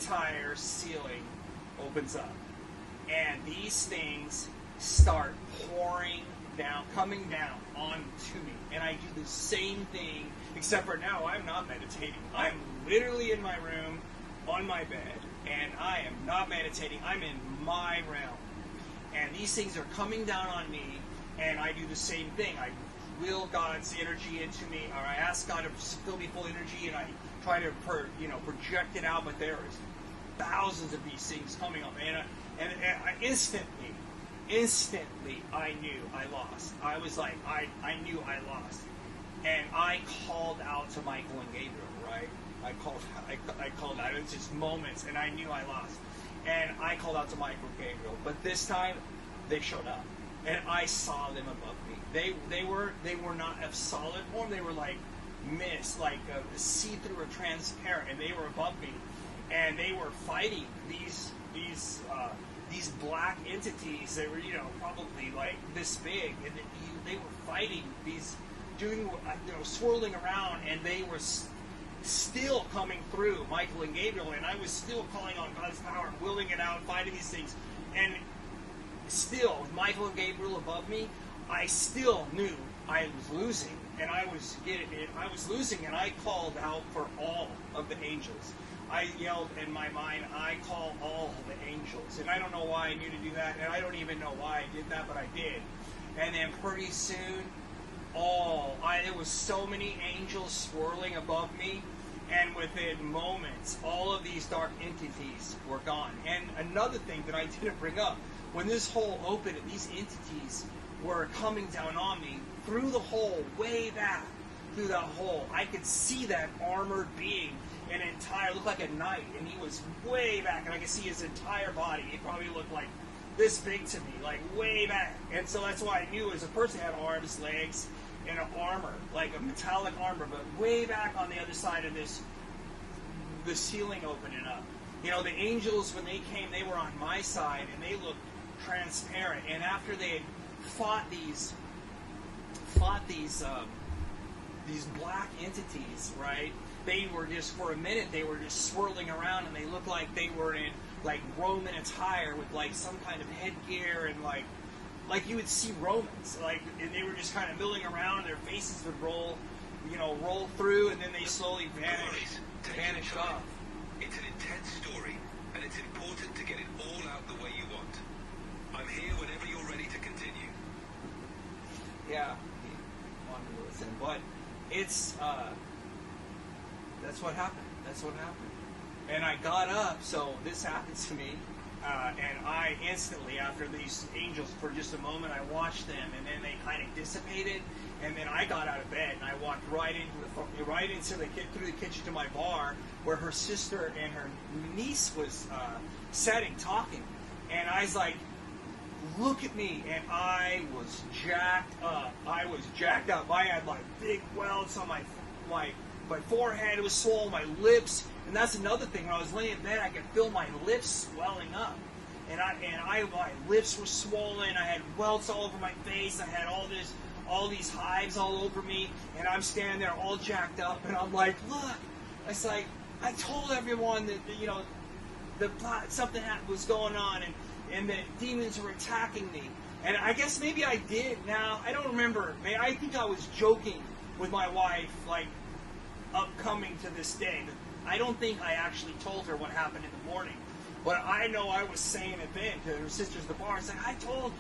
entire ceiling opens up. And these things start pouring down, coming down onto me. And I do the same thing, except for now I'm not meditating. I'm literally in my room, on my bed, and I am not meditating. I'm in my realm. And these things are coming down on me, and I do the same thing. I will God's energy into me, or I ask God to fill me full energy, and I try to project it out, but there is thousands of these things coming up. And I instantly, I knew I lost. I was like, I knew I lost. And I called out to Michael and Gabriel, right? I called out. It was just moments, and I knew I lost. And I called out to Michael and Gabriel. But this time, they showed up. And I saw them above me. They were not of solid form. They were like mist, like see-through or transparent. And they were above me. And they were fighting these black entities that were, probably like this big, and they were fighting these, swirling around, and they were still coming through Michael and Gabriel, and I was still calling on God's power, willing it out, fighting these things, and still, with Michael and Gabriel above me, I still knew I was losing, and I was losing, and I called out for all of the angels. I yelled in my mind, I call all the angels. And I don't know why I knew to do that, and I don't even know why I did that, but I did. And then pretty soon, there was so many angels swirling above me, and within moments, all of these dark entities were gone. And another thing that I didn't bring up, when this hole opened and these entities were coming down on me, through the hole, way back through that hole, I could see that armored being, looked like a knight, and he was way back, and I could see his entire body. He probably looked like this big to me, like way back. And so that's why I knew as a person had arms, legs, and an armor, like a metallic armor, but way back on the other side of the ceiling opening up. The angels, when they came, they were on my side, and they looked transparent. And after they had fought these black entities, right? They were just, for a minute, they were just swirling around, and they looked like they were in like Roman attire with like some kind of headgear, and like you would see Romans, and they were just kind of milling around. Their faces would roll through, and then they slowly vanish off. It's an intense story, and it's important to get it all out the way you want. I'm here whenever you're ready to continue. Yeah, I wanted to listen, but it's that's what happened. And I got up, so this happened to me, and I instantly, after these angels, for just a moment, I watched them, and then they kind of dissipated, and then I got out of bed, and I walked through the kitchen to my bar, where her sister and her niece was sitting, talking, and I was like, look at me, and I was jacked up. I had like big welts on my forehead. It was swollen, my lips, and that's another thing. When I was laying in bed, I could feel my lips swelling up, and my lips were swollen. I had welts all over my face. I had all these hives all over me, and I'm standing there all jacked up, and I'm like, look. It's like, I told everyone that something was going on, and the demons were attacking me. And I guess maybe I did. Now, I don't remember. I think I was joking with my wife, like, upcoming to this day. I don't think I actually told her what happened in the morning. But I know I was saying it then to her sisters at the bar. I said, I told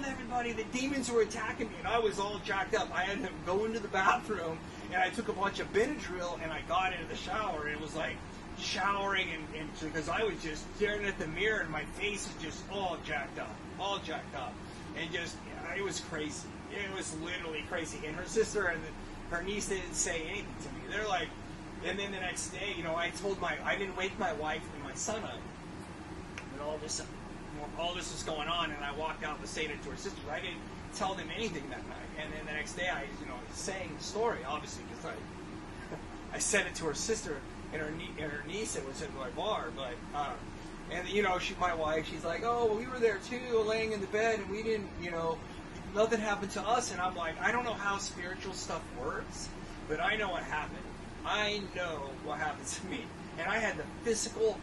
everybody that demons were attacking me, and I was all jacked up. I had to go into the bathroom, and I took a bunch of Benadryl, and I got into the shower, and it was like showering, and because I was just staring at the mirror, and my face was just all jacked up, and just, it was crazy. It was literally crazy. And her sister and her niece didn't say anything to me. They're like, and then the next day, I didn't wake my wife and my son up, and all this was going on, and I walked out and saying it to her sister. I didn't tell them anything that night. And then the next day, I sang the story, obviously, because I said it to her sister and her niece that was at my bar. But my wife, she's like, oh, well, we were there too, laying in the bed, and we didn't, nothing happened to us. And I'm like, I don't know how spiritual stuff works, but I know what happened. I know what happened to me, and I had the physical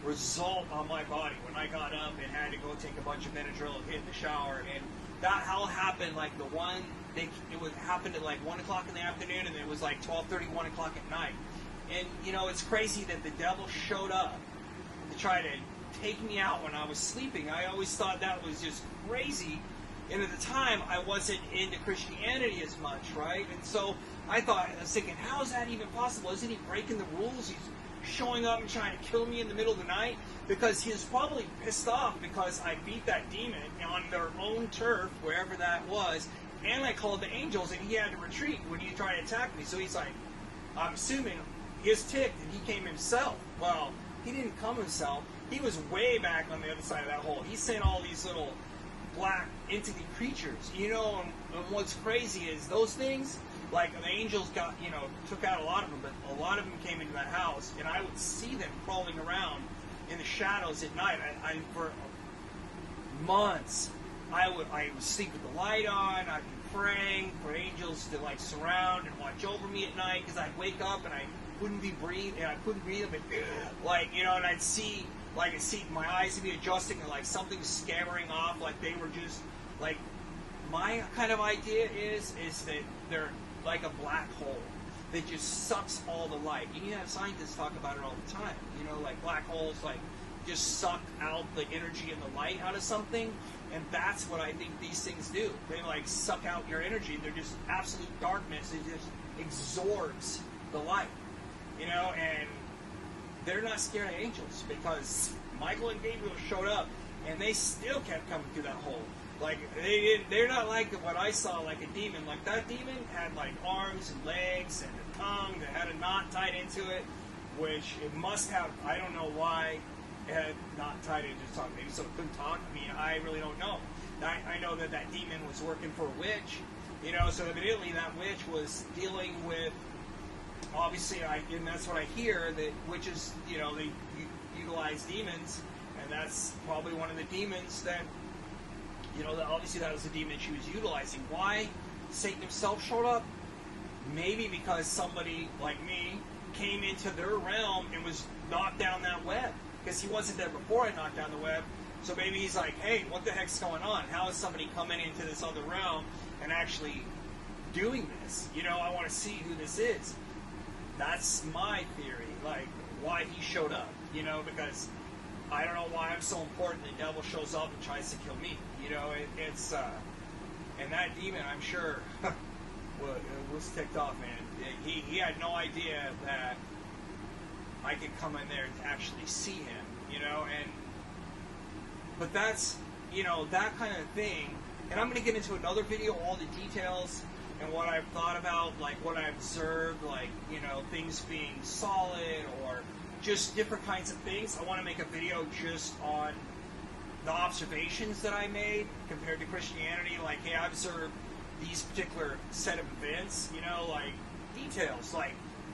result on my body when I got up and had to go take a bunch of Benadryl and hit the shower. And that all happened like happened at like 1 o'clock in the afternoon, and it was like 12:30, 1 o'clock at night. And it's crazy that the devil showed up to try to take me out when I was sleeping. I always thought that was just crazy. And at the time, I wasn't into Christianity as much, right? And so I was thinking, how is that even possible? Isn't he breaking the rules? He's showing up and trying to kill me in the middle of the night? Because he was probably pissed off because I beat that demon on their own turf, wherever that was, and I called the angels, and he had to retreat when he tried to attack me. So he's like, I'm assuming he's ticked, and he came himself. Well, he didn't come himself. He was way back on the other side of that hole. He sent all these little black entity creatures, and what's crazy is those things, like the angels took out a lot of them, but a lot of them came into that house, and I would see them crawling around in the shadows at night. For months, I would sleep with the light on. I'd be praying for angels to surround and watch over me at night, because I'd wake up and I couldn't breathe, and and I'd see. My eyes would be adjusting, and something's scattering off, they were just my kind of idea is that they're like a black hole that just sucks all the light. And you have scientists talk about it all the time. Black holes just suck out the energy and the light out of something, and that's what I think these things do. They suck out your energy. They're just absolute darkness. It just absorbs the light, and they're not scared of angels, because Michael and Gabriel showed up, and they still kept coming through that hole. They're not like what I saw, like a demon. That demon had arms and legs and a tongue that had a knot tied into it, which it must have. I don't know why it had not tied into its tongue. Maybe so it couldn't talk. I really don't know. I know that demon was working for a witch, so evidently that witch was dealing with. Obviously, and that's what I hear, that witches, they utilize demons, and that's probably one of the demons that, obviously that was the demon she was utilizing. Why Satan himself showed up? Maybe because somebody like me came into their realm and was knocked down that web, because he wasn't there before I knocked down the web. So maybe he's like, hey, what the heck's going on? How is somebody coming into this other realm and actually doing this? I want to see who this is. That's my theory, why he showed up, because I don't know why I'm so important. The devil shows up and tries to kill me, and that demon, I'm sure, was ticked off, man. He had no idea that I could come in there to actually see him, but that's, that kind of thing, and I'm going to get into another video, all the details, and what I've thought about, what I observed, things being solid, or just different kinds of things. I want to make a video just on the observations that I made compared to Christianity. Hey, I observed these particular set of events, details,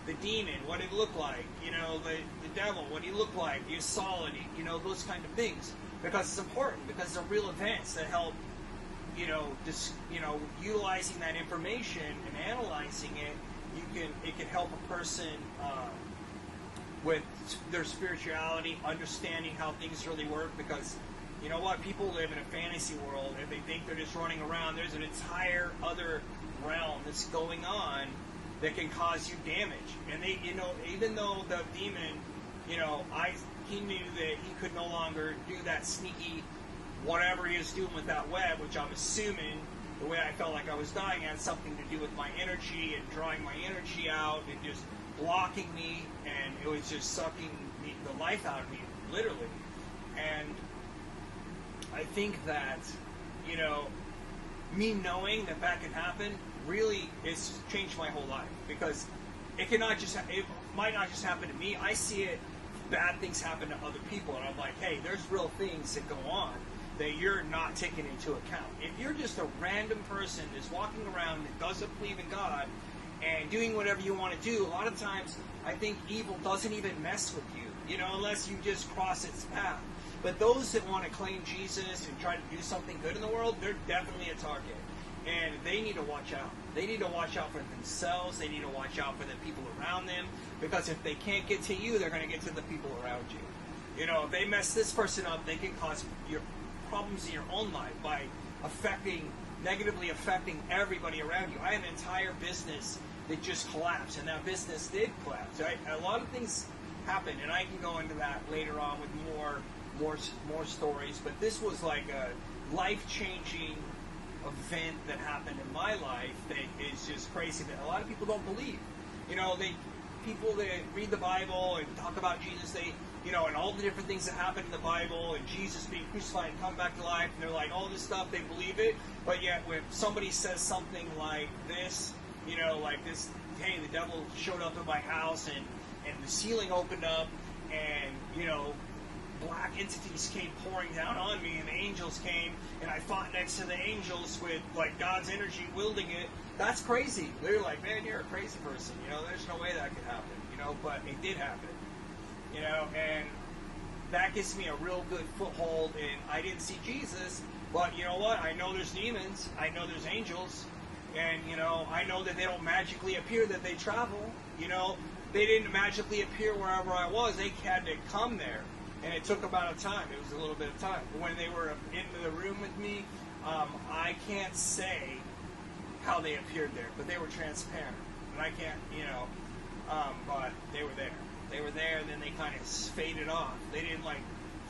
the demon, what it looked like, the devil, what he looked like, the astrology, those kind of things. Because it's important, because they're real events that help utilizing that information and analyzing it, it can help a person with their spirituality, understanding how things really work. Because people live in a fantasy world, and they think they're just running around. There's an entire other realm that's going on that can cause you damage. And they, even though the demon, he knew that he could no longer do that sneaky whatever he was doing with that web, which I'm assuming, the way I felt like I was dying, had something to do with my energy and drawing my energy out and just blocking me, and it was just sucking the life out of me, literally. And I think that, me knowing that can happen, really, it's changed my whole life, because it might not just happen to me. I see it, bad things happen to other people, and I'm like, hey, there's real things that go on that you're not taking into account. If you're just a random person that's walking around that doesn't believe in God and doing whatever you want to do, a lot of times I think evil doesn't even mess with you, unless you just cross its path. But those that want to claim Jesus and try to do something good in the world, they're definitely a target. And they need to watch out. They need to watch out for themselves. They need to watch out for the people around them. Because if they can't get to you, they're going to get to the people around you. You know, if they mess this person up, they can cause your problems in your own life by negatively affecting everybody around you. I had an entire business that just collapsed, and that business did collapse. Right? A lot of things happened, and I can go into that later on with more stories. But this was like a life-changing event that happened in my life that is just crazy that a lot of people don't believe. You know, people that read the Bible and talk about Jesus, and all the different things that happen in the Bible, and Jesus being crucified and come back to life, and they're like, all this stuff, they believe it. But yet, when somebody says something like this, like this, hey, the devil showed up at my house, and the ceiling opened up, and, black entities came pouring down on me, and the angels came, and I fought next to the angels with, like, God's energy wielding it. That's crazy. They're like, man, you're a crazy person. There's no way that could happen. But it did happen. And that gives me a real good foothold. And I didn't see Jesus, but you know what? I know there's demons. I know there's angels. And, I know that they don't magically appear, that they travel. They didn't magically appear wherever I was. They had to come there. And it took about a time. It was a little bit of time. But when they were in the room with me, I can't say how they appeared there, but they were transparent. And I can't, but they were there. They were there, and then they kind of faded off. They didn't, like,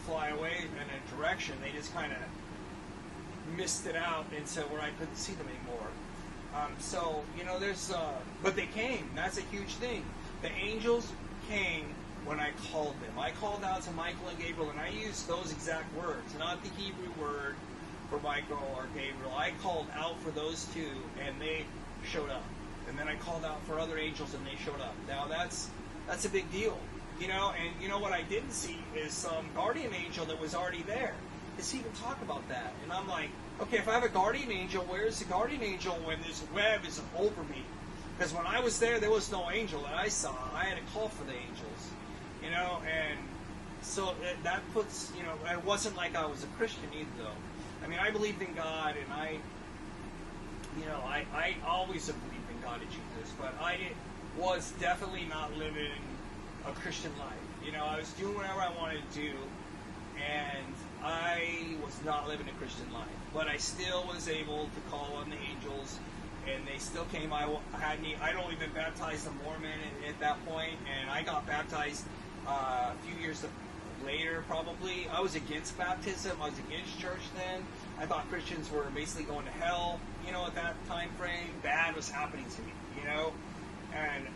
fly away in a direction. They just kind of missed it out into where I couldn't see them anymore. So, but they came. That's a huge thing. The angels came when I called them. I called out to Michael and Gabriel, and I used those exact words, not the Hebrew word for Michael or Gabriel. I called out for those two, and they showed up. And then I called out for other angels, and they showed up. Now, that's a big deal. And what I didn't see is some guardian angel that was already there. Does he even talk about that? And I'm like, okay, if I have a guardian angel, where's the guardian angel when this web is over me? Because when I was there was no angel that I saw. I had to call for the angels. And so that puts, it wasn't like I was a Christian either, though. I mean, I believed in God, and I always have believed in God and Jesus, but I was definitely not living a Christian life. I was doing whatever I wanted to do, and I was not living a Christian life. But I still was able to call on the angels, and they still came. I'd only been baptized a Mormon at that point, and I got baptized a few years later, probably. I was against baptism. I was against church then. I thought Christians were basically going to hell, at that time frame. Bad was happening to me, And